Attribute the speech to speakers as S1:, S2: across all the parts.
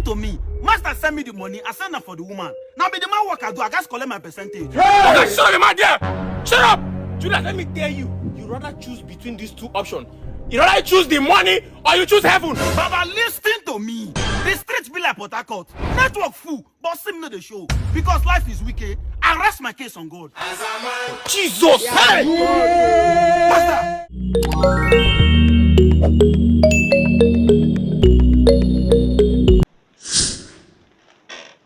S1: to me. Master send me the money, I send them for the woman. Now be the man work I do, I just collect my percentage.
S2: Hey! Okay, sorry, my dear. Shut up! Julia, let me tell you. You rather choose between these two options. You rather choose the money or you choose heaven.
S1: Baba, listen to me. The streets be like Port Harcourt. Network full, but sim no the show. Because life is wicked, I rest my case on God.
S2: Jesus! Hey!
S1: Master!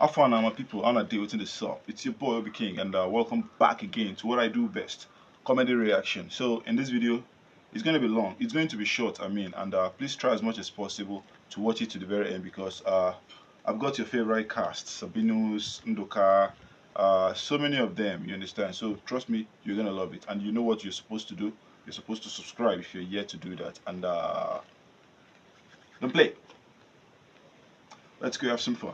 S3: How far now, my people? I'm not dealing with this up. It's your boy OBIKING, and welcome back again to what I do best, comedy reaction. So in this video, it's going to be long. It's going to be short, and please try as much as possible to watch it to the very end because I've got your favorite cast: Sabinus, Nduka, so many of them. You understand? So trust me, you're gonna love it. And you know what you're supposed to do? You're supposed to subscribe if you're yet to do that. And don't play. Let's go have some fun.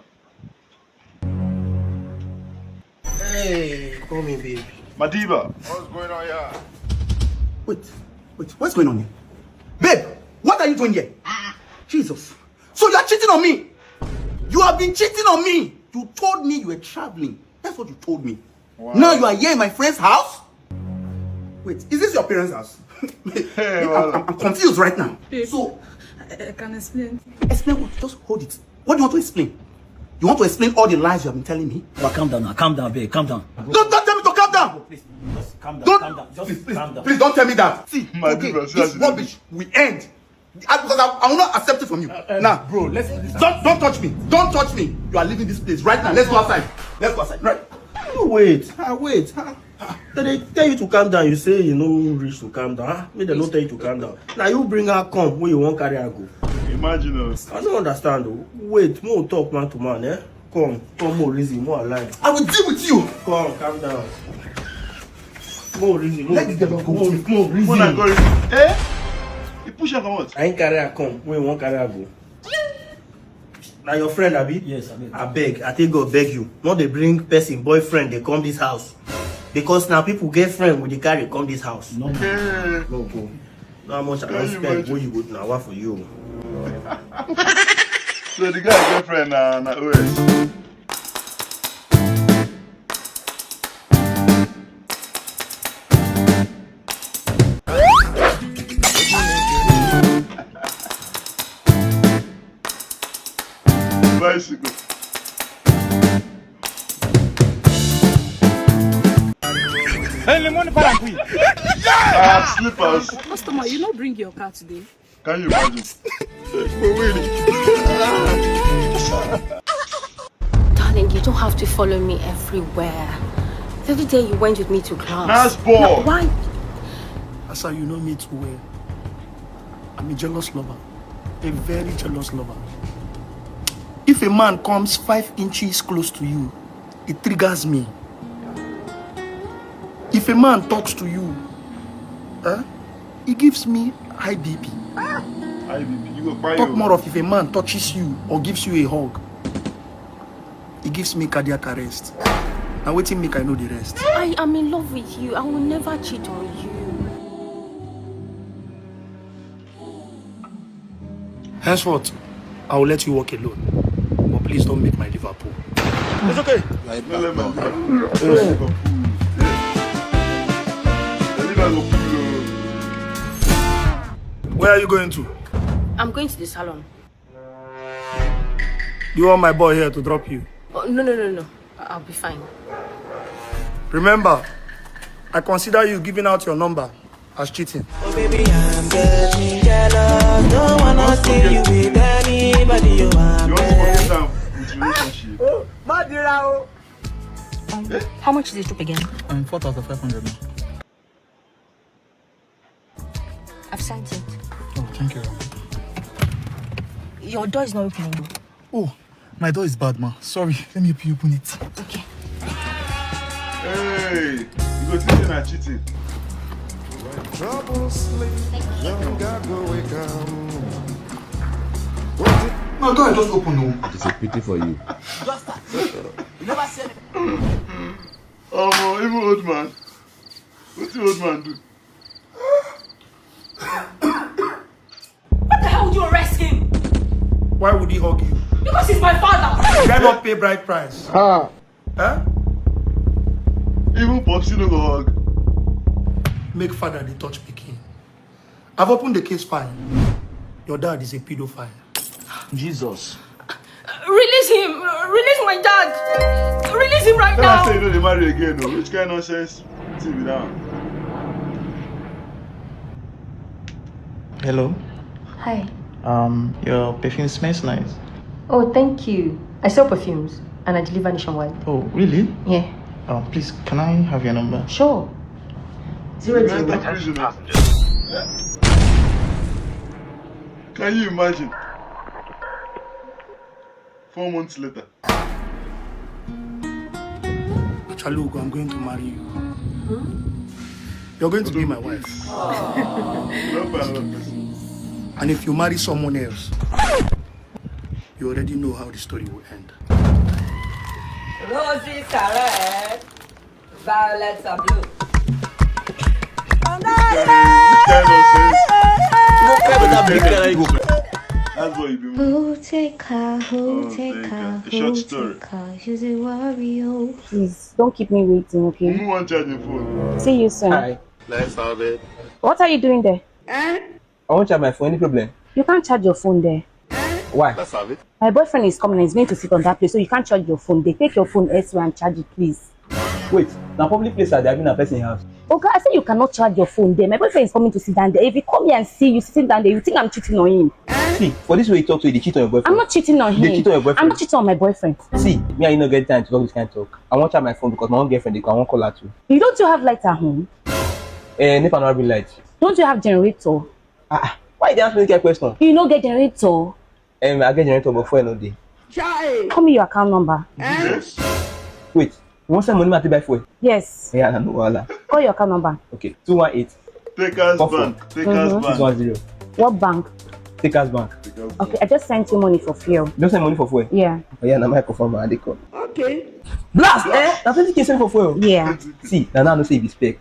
S4: Hey, call me baby.
S3: Madiba.
S5: What's going on here?
S4: Wait, what's going on here? Babe, what are you doing here? Jesus. So you are cheating on me. You have been cheating on me. You told me you were traveling. That's what you told me.
S3: Wow.
S4: Now you are here in my friend's house? Wait, is this your parents' house?
S3: Hey,
S4: I'm confused right now.
S6: Babe,
S4: So,
S6: I can explain.
S4: explain what? Just hold it. What do you want to explain? You want to explain all the lies you have been telling me?
S7: Well, calm down now. Calm down, babe. Calm down.
S4: Don't tell me to calm down.
S7: Please, just calm down.
S4: Don't,
S7: Calm down. Just
S4: please,
S7: calm down.
S4: please don't tell me that. See,
S3: My
S4: okay,
S3: dear,
S4: this rubbish will end. Because I will not accept it from you. Now,
S7: Bro, let's
S4: don't touch me. Don't touch me. You are leaving this place right now. Let's go outside. Let's go outside. Right.
S8: Wait. They tell you to calm down. You say you know reach to calm down. Huh? Maybe they don't tell you to calm down. Now you bring her come when you want carry her go.
S3: Imagine us.
S8: I don't understand though. Wait, more talk man to man, eh? Come more reason, more alive.
S4: I will deal with you.
S8: Come, calm down. More reason, more
S4: Let this girl go.
S8: more reason.
S3: When I go, eh? You push her come out.
S8: I ain't carry her come when you want carry her go. Now your friend Abi?
S7: Yes, I
S8: beg, I think God beg you. Not they bring person, boyfriend, they come this house. Because now people get friend with the carry come this house.
S7: No,
S3: Hey.
S8: No go. Now how much I
S3: Can
S8: don't
S3: you
S8: spend
S3: imagine?
S8: where you go now, what for you?
S3: So the guy's girlfriend na OS. Bicycle.
S2: Hey, lemon parapluie.
S3: Slippers.
S6: Customer, you not bring your car today.
S3: Can you imagine?
S9: Darling, you don't have to follow me everywhere. The other day you went with me to class.
S3: Nasboi.
S9: Now, why?
S10: That's how you know me too well. I'm a jealous lover. A very jealous lover. If a man comes 5 inches close to you, it triggers me. If a man talks to you, it gives me high BP.
S3: You go buy
S10: Talk more of if a man touches you or gives you a hug. It gives me cardiac arrest. Now waiting make I know the rest.
S9: I am in love with you. I will never cheat on you.
S10: Henceforth, I will let you walk alone. But please don't make my Liverpool.
S2: It's okay.
S10: Where are you going to?
S9: I'm going to the salon.
S10: You want my boy here to drop you?
S9: Oh, no. I'll be fine.
S10: Remember, I consider you giving out your number as cheating.
S11: Oh baby, I'm getting jealous. Don't wanna see you with anybody. You are
S3: You want to forget down with relationship.
S9: How much is this trip again?
S7: 4,500 now.
S9: I've signed it.
S7: Oh, thank you.
S9: Your door is not opening.
S7: Oh, my door is bad, ma. Sorry. Let me help you open it.
S9: Okay.
S3: Hey, you go think I'm cheating.
S4: No, don't just open no.
S5: It's a pity for you.
S2: You never said.
S3: Oh, even old man. What's the old man do?
S9: What the hell would you arrest him?
S10: Why would he hug you?
S9: Because he's my father.
S10: Guy not pay bride price. Huh?
S3: Even Popsy no go hug.
S10: Make father the touch pikin. I've opened the case file. Your dad is a pedophile.
S7: Jesus.
S9: Release him! Release my dad! Release him right
S3: Tell
S9: now!
S3: us say you know they marry again, no. Which kind of nonsense? See me down.
S12: Hello.
S9: Hi.
S12: Your perfume smells nice.
S9: Oh, thank you. I sell perfumes and I deliver nationwide.
S12: Oh, really?
S9: Yeah.
S12: Please, can I have your number?
S9: Sure. 00.
S3: Can you imagine? 4 months later.
S10: Chalugo, I'm going to marry you. You're going to be my wife. And if you marry someone else, you already know how the story will end.
S13: Roses are red, violets are blue.
S3: That's what you do.
S9: Who take her, who take her,
S3: A short story.
S9: she's a warrior. Please, don't keep me waiting, okay?
S3: Who wants charging phone?
S9: See you soon.
S2: Hi.
S3: Let's have it.
S9: What are you doing there?
S2: I won't charge my phone. Any problem?
S9: You can't charge your phone there.
S2: Why?
S3: Let's have it.
S9: My boyfriend is coming and he's going to sit on that place, so you can't charge your phone. They take your phone elsewhere and charge it, please.
S2: Wait. Now public place are having a person in house.
S9: Okay, I said you cannot charge your phone there. My boyfriend is coming to sit down there. If he come here and see you sitting down there, you think I'm cheating on him.
S2: See, for this way you talk to you, they cheat on your boyfriend.
S9: I'm not cheating on him.
S2: They cheat on your boyfriend.
S9: I'm not cheating on my boyfriend.
S2: See, me and you don't get time to talk this kind of talk. I won't charge my phone because my own girlfriend, they won't call her too.
S9: You don't you have light at home?
S2: Nepa not be light.
S9: Don't you have generator?
S2: Why they ask me that question?
S9: You don't get generator.
S2: I get generator before no day.
S9: Call me your account number.
S2: Wait, you want some money to buy fuel?
S9: Yes.
S2: Yeah, no, voila.
S9: Call your account number.
S2: Okay, 218.
S3: Takers Bank. Takers Bank.
S2: 610.
S9: What bank?
S2: Takers Bank.
S9: Okay, I just sent you money for fuel.
S2: Don't send money for fuel?
S9: Yeah.
S2: Oh, yeah, now my confirm and they call.
S9: Okay.
S2: Blast! That's 20k send for fuel?
S9: Yeah.
S2: See, now no say be spec.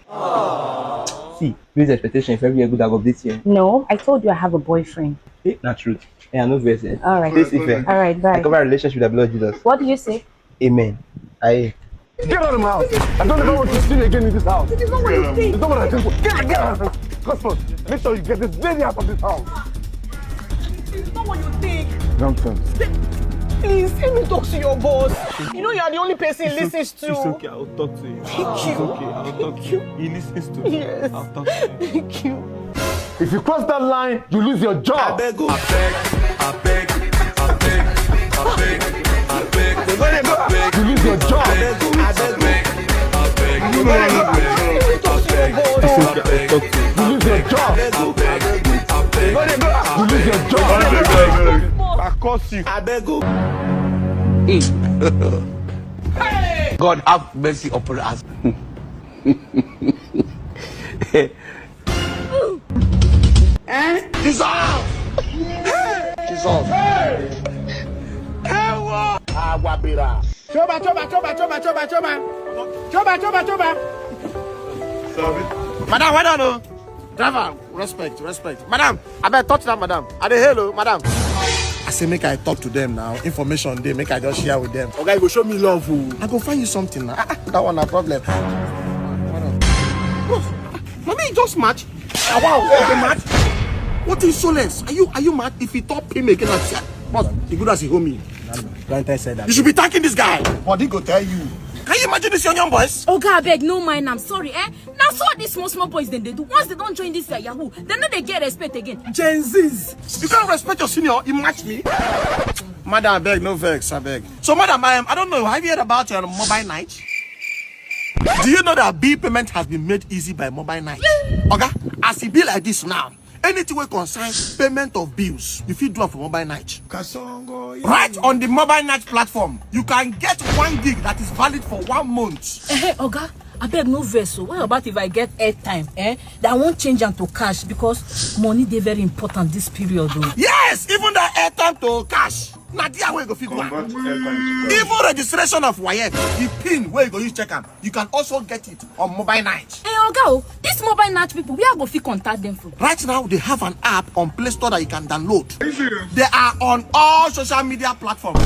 S2: See, raise expectation if every year good I go update here.
S9: No, I told you I have a boyfriend.
S2: Not true. Yeah, no verse.
S9: All right. All right, bye.
S2: I cover a relationship with the blood Jesus.
S9: What did you say?
S2: Amen. Aye.
S14: Get out of my house. I don't ever want to see you again in this house. It is not what you think. It's not what I think. Get out. Cosmo, make sure you get this lady out of this house.
S13: It's not what you think.
S14: Nonsense.
S13: Please, let me talk to your boss. You know you are the only person he listens to.
S15: It's okay, I'll talk to you.
S13: Thank you.
S15: It's okay, I'll talk to you. He listens to me.
S13: Yes.
S15: I'll talk to you.
S13: Thank you.
S14: If you cross that line, you lose your job.
S11: I beg. You
S14: lose your job.
S11: You
S14: lose your job. You lose your job.
S15: I curse you.
S11: I beg.
S16: God have mercy upon us.
S11: Jesus! Jesus! Aguabira.
S2: Choba. Madam, why don't you? Driver, respect. Madam, I better touch that, madam. Are they hello, madam? I say make I talk to them now. Information they make I just share with them. Okay, you go show me love. I go find you something now. That one no problem. Let me just match. Wow, okay, match. What is solace? Are you mad? If he top him again, but the good as he hold me. Don't say that. You should be thanking this guy. What he go tell you? Can you imagine this young boys?
S6: Oh God, beg, no mind, I'm sorry, eh? Now so these small boys then they do. Once they don't join this Yahoo, then they get respect again.
S2: Gen Z's. You can't respect your senior, you match me. Madam, I beg, no vex, I beg. So madam, I don't know, have you heard about your mobile night? Do you know that bill payment has been made easy by mobile night? Okay, as it be like this now, anything will concern payment of bills, you fit do it for mobile night. Right on the mobile night platform, you can get 1 gig that is valid for 1 month.
S6: Hey, Oga, I beg no vessel. What about if I get airtime, that won't change them to cash because money they very important this period though.
S2: Yes, even the airtime to cash. Now there where you go fit go. Even registration of WIKE, the pin where you go use check am, you can also get it on mobile night.
S6: Hey Oga, this mobile night people, we are going to contact them for.
S2: Right now they have an app on Play Store that you can download. They are on all social media platforms.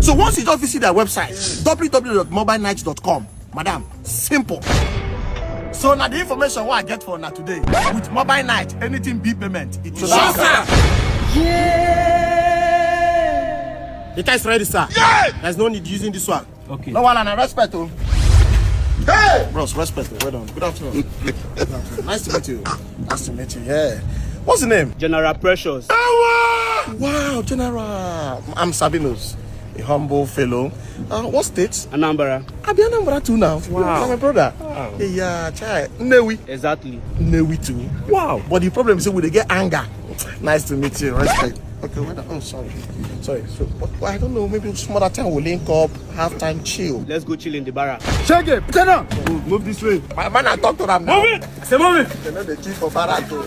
S2: So once you just visit their website, www.mobilenight.com, madam, simple. So now the information what I get for now today, with Mobile Night, anything big payment, it is yeah. The guy's ready, sir. Yeah. There's no need using this one. Okay. No one and respect to. Hey! Bros, respect. Well done. Good afternoon. Nice to meet you. Nice to meet you. Yeah. What's the name?
S8: General Precious.
S2: Wow, General. I'm Sabinus, a humble fellow. What state?
S8: Anambra.
S2: I'll be Anambra too now.
S8: Wow.
S2: I'm my brother.
S8: Wow.
S2: Yeah, child. Newi.
S8: Exactly.
S2: Newi too. Wow. But the problem is we they get anger. Nice to meet you. Respect. Okay, wait. Oh, sorry. So, I don't know. Maybe some other time we'll link up, have time, chill.
S8: Let's go chill in the bar.
S14: Shaggy, turn on.
S2: Move this way. My man, I talk to them now.
S14: Move it. I say move it.
S2: They know the chief of Barato.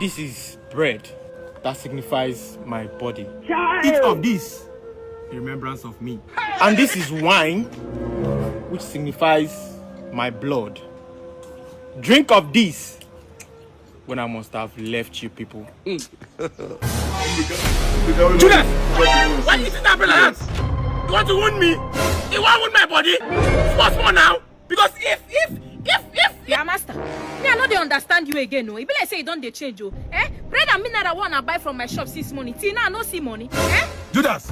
S17: This is bread that signifies my body. Eat of this in remembrance of me. And this is wine, which signifies my blood. Drink of this when I must have left you people.
S3: Judas!
S2: Why you sit down like that? You want to wound me? You want to wound my body? What's more now? Because if
S6: Yeah, master. Me, I know they understand you again, no. It be like say you don't they change, oh. Bread and mineral one I buy from my shop 6 money. Till now I no see money.
S1: Judas!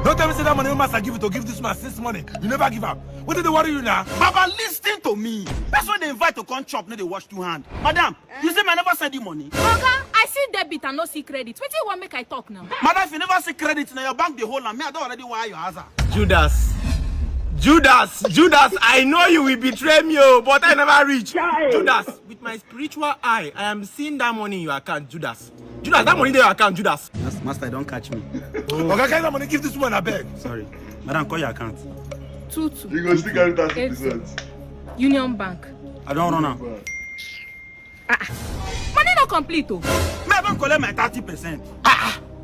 S1: Don't tell me say that money master give you to give this man 6 money. You never give up. What did they worry you now? Baba, listen to me. That's why they invite to come chop, no they wash 2 hands. Madam, you say I never send you money.
S6: Okay, I see debit and no see credit. What do you want make I talk now?
S1: Madam, if you never see credit, now your bank the whole and me, I don't already wire your hazard.
S17: Judas, I know you will betray me, but I never reach. Judas, with my spiritual eye, I am seeing that money in your account, Judas, that money in your account, Judas.
S4: Master, don't catch me.
S1: Okay, can that money give this woman a beg?
S4: Sorry. Madam, call your account.
S9: 22.
S3: You go still carry 30%.
S9: Union Bank.
S4: I don't run now.
S6: Money not complete, oh.
S1: Me, I don't collect my 30%.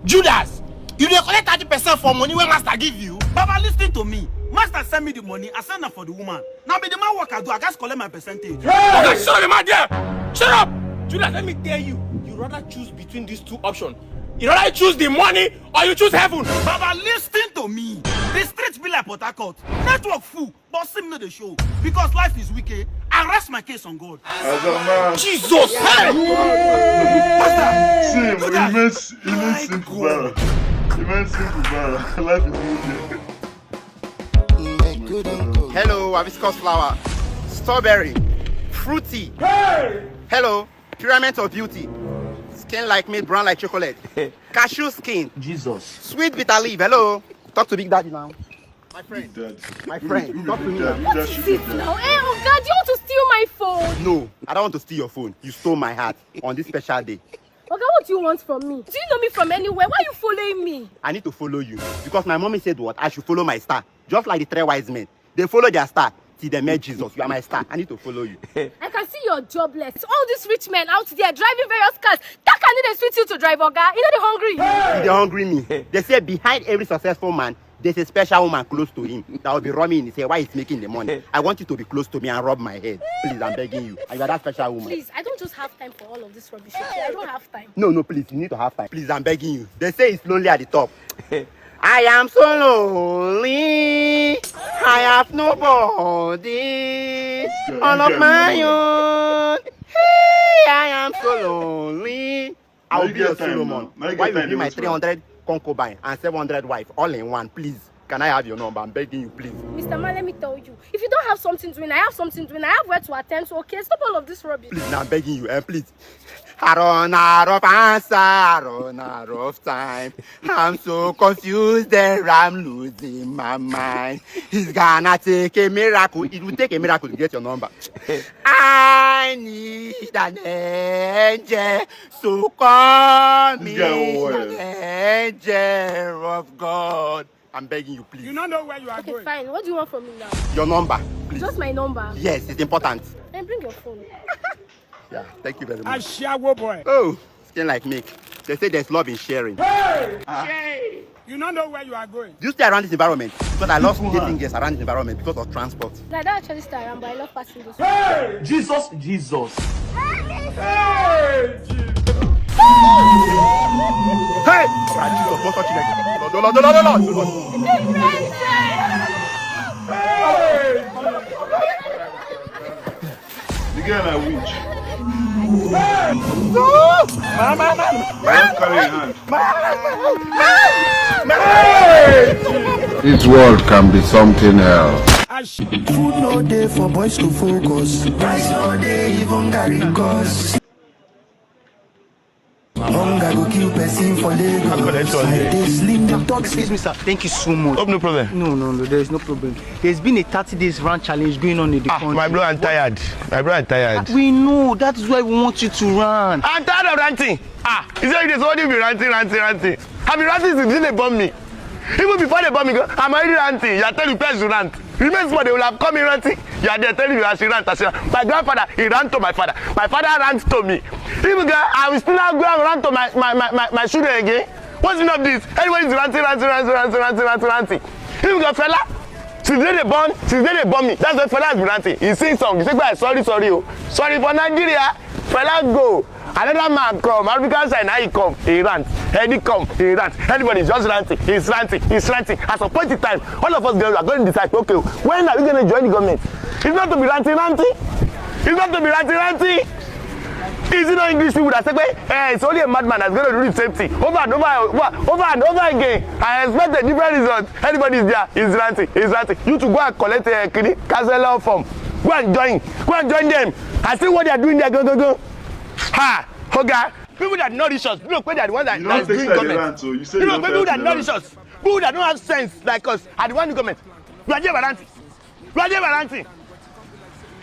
S2: Judas, you dey collect 30% for money when master give you?
S1: Baba, listen to me. Master send me the money, I send them for the woman. Now be the man work I do, I just collect my percentage.
S17: Okay, shut up, my dear. Shut up. Judas, let me tell you, you rather choose between these 2 options. You rather choose the money or you choose heaven.
S1: Baba, listen to me. The streets be like Port Harcourt. Network full, but sim no the show. Because life is wicked, I rest my case on God.
S17: Jesus! Hey!
S3: Sim, he meant simple, Balo. He meant simple, Balo. Life is wicked.
S18: Hello, hibiscus flower, strawberry, fruity. Hey! Hello, pyramid of beauty. Skin like me, brown like chocolate. Cashew skin.
S2: Jesus.
S18: Sweet bitter leaf. Hello. Talk to Big Daddy now. My friend. My friend. Talk to me now.
S9: What is it now? Oh God, you want to steal my phone?
S18: No, I don't want to steal your phone. You stole my heart on this special day.
S9: Okay, what do you want from me? Do you know me from anywhere? Why are you following me?
S18: I need to follow you because my mommy said what? I should follow my star. Just like the 3 wise men. They follow their star till they met Jesus. You are my star. I need to follow you.
S9: I can see you're jobless. All these rich men out there driving various cars. That can need a sweet you to drive, Oga. You know they're hungry.
S18: They're hungry me. They say behind every successful man, there's a special woman close to him that will be rubbing in his head while he's making the money. I want you to be close to me and rub my head. Please, I'm begging you. And you are that special woman.
S9: Please, I don't just have time for all of this rubbish. Okay? I don't have time.
S18: No, please, you need to have time. Please, I'm begging you. They say it's lonely at the top. I am so lonely. I have nobody. All of my own. Hey, I am so lonely. I'll be your Solomon. Why you be my 300 concubine and 700 wife all in one? Please, can I have your number? I'm begging you, please.
S9: Mr. Man, let me tell you. If you don't have something doing, I have something doing. I have where to attend. So, okay, stop all of this rubbish.
S18: Please, now I'm begging you, please. I run out of answer, I run out of time. I'm so confused and I'm losing my mind. It's gonna take a miracle. It will take a miracle to get your number. I need an angel, so call me an angel of God. I'm begging you, please.
S13: You don't know where you are going.
S9: Okay, fine. What do you want from me now?
S18: Your number, please.
S9: Just my number?
S18: Yes, it's important.
S9: Then bring your phone.
S18: Yeah, thank you very much.
S13: Ashawo boy.
S18: Oh, skin like milk. They say there's love in sharing.
S1: Hey!
S8: You don't know where you are going.
S18: Do you stay around this environment? Because I love dating girls around this environment because of transport.
S9: No, I don't actually stay around, but I love passing this.
S8: Hey!
S14: Jesus, Jesus.
S8: Hey!
S18: Hey! Jesus, don't touch
S3: The girl a witch.
S5: This world can be something else.
S11: Food no day for boys to focus. Boys no day even carry cause. Hunger go kill person for Lagos.
S17: Excuse me, sir. Thank you so much.
S14: Oh, no problem.
S17: No, there is no problem. There's been a 30 days run challenge going on in the country.
S14: My bro, I'm tired.
S17: We know. That is why we want you to run.
S14: I'm tired of ranting. Is there this only be ranting? I've been ranting since they bomb me. Even before they bomb me, I'm already ranting. You are telling me to rant. Remember, they will have come in ranting. You are there telling me I should rant. My grandfather, he ran to my father. My father ran to me. Even I will still not go and run to my children again. What's the of this? Everybody's ranting. Even fella, since they bomb me. That's why fella has been ranting. He sings song. He says, sorry, sorry for Nigeria. Fella go. Another man come. African side now he come. He rant. Eddie come. He rant. Everybody's just ranting. He's ranting. At some point in time, all of us girls are going to decide, okay, when are we going to join the government? It's not to be ranting. It's not to be ranting. Is it not English people that say, it's only a madman that's going to do the same thing over and over again? I expect a different result. Everybody's there. He's ranting. You to go and collect a Casella form. Go and join them. I see what they are doing there. Go. Ha! Hoga! People that nourish us, look, they are the ones that are doing government. People that nourish us, people that don't have sense like us, are the ones in government. We are there ranting.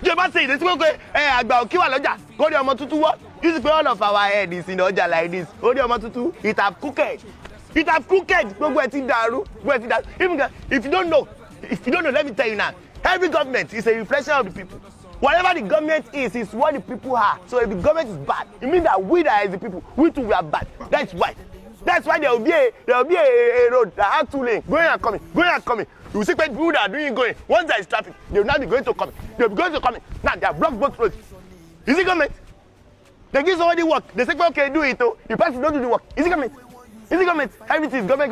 S14: You ever say this? Agba Okiwa Loja, go to Omotutu what? You see all of our head is in Oja like this. Go to Omotutu, it have cooked. Go to Daru. Even if you don't know, let me tell you now. Every government is a reflection of the people. Whatever the government is what the people are. So if the government is bad, it means that we that is the people, we too we are bad. That's why there will be a road that has 2 lanes, going and coming. You see people that are doing going. Once there is traffic, they will not be going to come. They will be going to come. Now they are blocked both roads. Is it government? They give somebody work. They say, okay, do it. The person don't do the work. Is it government? Everything is government.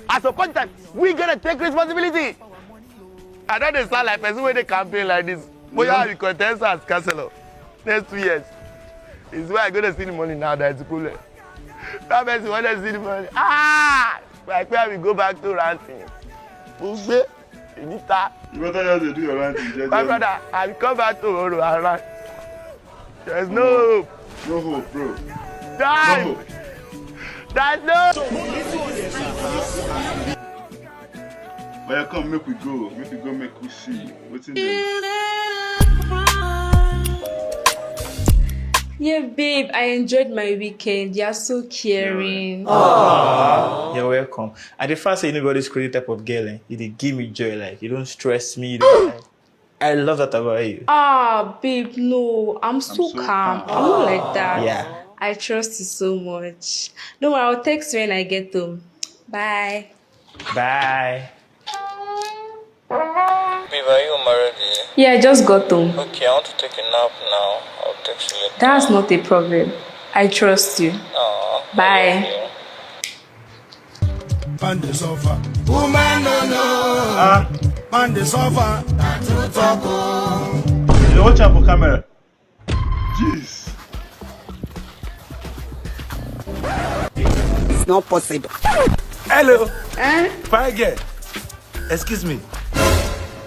S14: At some point in time, we gonna take responsibility. I don't understand like person when they campaign like this. But you have the contest as councillor next 2 years. It's where I go to see the money now that's the problem. That person want to see the money. Like where we go back to ranting. Ugbe, Inita.
S3: You better just do your ranting.
S14: My brother, I will come back tomorrow and rant. There's no hope.
S3: No hope, bro.
S14: Die!
S3: No hope.
S14: There's no
S3: But come, make we go, make we see. What's in there?
S19: Yeah, babe, I enjoyed my weekend. You're so caring.
S12: Aww. You're welcome. And the first say anybody's crazy type of girl, you did give me joy, like you don't stress me. I love that about you.
S19: Babe, no, I'm so calm. I'm not like that.
S12: Yeah.
S19: I trust you so much. No, I'll text you when I get home. Bye.
S12: Bye.
S20: Babe, are you married?
S19: Yeah, I just got home.
S20: Okay, I want to take a nap now. I'll text you later.
S19: That's not a problem. I trust you. Bye.
S11: On the sofa. Woman, no. On the sofa.
S3: You watch out for camera. Jeez.
S4: It's not possible.
S7: Hello. Fine girl. Excuse me.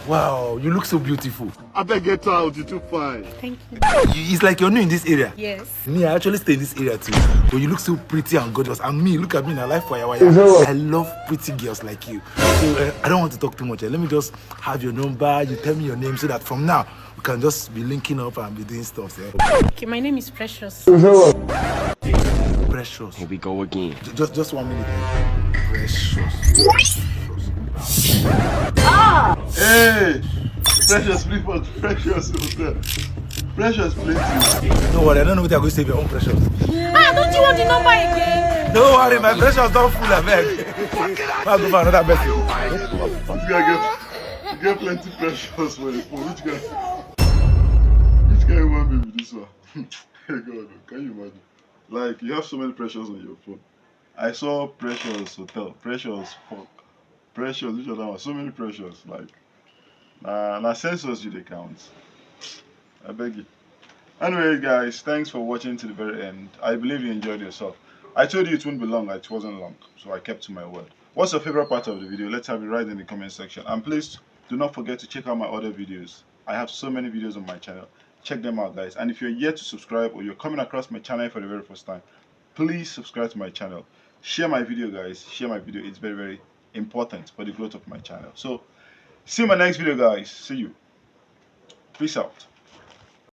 S7: Wow, you look so beautiful.
S3: I beg get out, you're too fine.
S19: Thank you.
S7: It's like you're new in this area.
S19: Yes.
S7: Me, I actually stay in this area too. But you look so pretty and gorgeous. And me, look at me in a life wire. I love pretty girls like you. So I don't want to talk too much. Let me just have your number. You tell me your name so that from now we can just be linking up and be doing stuff.
S19: Okay, my name is Precious.
S7: Precious.
S14: Here we go again.
S7: Just 1 minute. Precious.
S3: Hey! Precious, please, Precious. Precious plenty.
S7: Don't worry, I don't know what you're going to save your own Precious.
S6: Ah, don't you want the number again?
S7: Don't worry, my Precious don't fool a bag. I'll go for another person.
S3: This guy get plenty Precious for the phone. Which guy want me with this one? Hey God, can you imagine? Like, you have so many Precious on your phone. I saw Precious Hotel, Precious Fuck, Precious, which other one? So many Precious. Like, nah, sensors you they count. I beg you. Anyway, guys, thanks for watching to the very end. I believe you enjoyed yourself. I told you it wouldn't be long, it wasn't long, so I kept to my word. What's your favorite part of the video? Let's have it right in the comment section. And please do not forget to check out my other videos. I have so many videos on my channel. Check them out, guys. And if you're yet to subscribe or you're coming across my channel for the very first time, please subscribe to my channel. Share my video, guys. Share my video. It's very, very important for the growth of my channel. So, see you in my next video, guys. See you. Peace out.